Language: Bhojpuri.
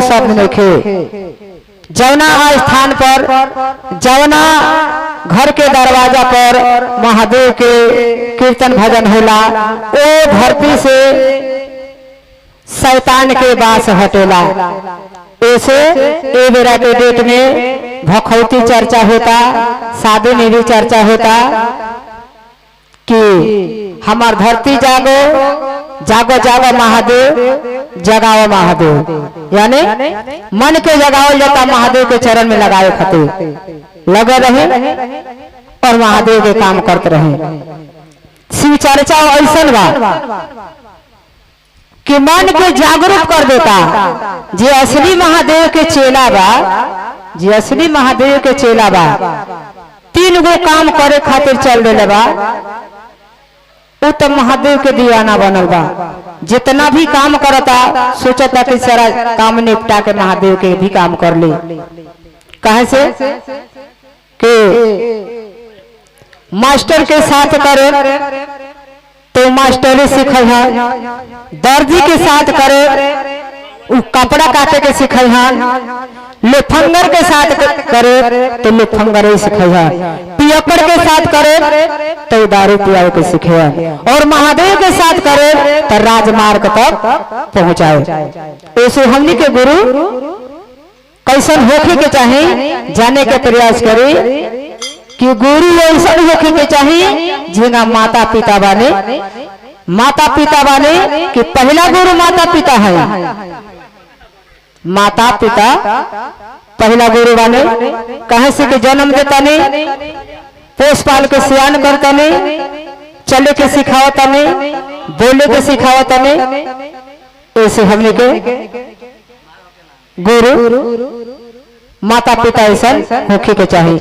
को शब्द नहीं जवना स्थान पर जवना घर के दरवाजा पर महादेव के कीर्तन भजन होला ओ धरती से शैतान के वास हटेला। ऐसे ए बेरा के डेट में भखौती चर्चा होता, शादी में भी चर्चा होता कि हमार धरती जागो जागो जागो महादेव जगाओ महादेव, यानी मन के जगाओ जाता महादेव के चरण में लगाए खातिर लगे रहे और महादेव के काम करते रहे। शिव चर्चा ऐसा बा कि मन के जागरूक कर देता। जे असली महादेव के चेला बा, जे असली महादेव के चेला बा, 3 गो काम करे खातिर चल रहे बा, वो तो महादेव के दीवाना बनल बा। जितना भी काम करता सोचता कि सारा काम निपटा के महादेव के भी काम कर ले। कहे से कि मास्टर के साथ करे तो मास्टर सीखे हैं, दर्जी के साथ करे वो कपड़ा काटे के सीखे हैं, लेफंगर के साथ करे तो लेफंगर सीखे हैं, पियकर के साथ करे तो दारू पियाओ के सीखे हैं, और महादेव के साथ करे तो राजमार्ग तक पहुंचाए। ऐसे हमनी के गुरु कैसन होके के चाहिए जाने के प्रयास करे कि गुरु ऐसा होके के चाहिए जिनका माता पिता बने। माता पिता बने कि पहला गुरु माता पिता है। माता पिता पहला गुरु बने। कहे से कि जन्म देता नहीं, पोष पाल के सियान करता नहीं, चले के सिखावता नहीं, बोले के सिखावता नहीं। ऐसे हमने के गुरु माता पिता ऐसा होके के चाहिए।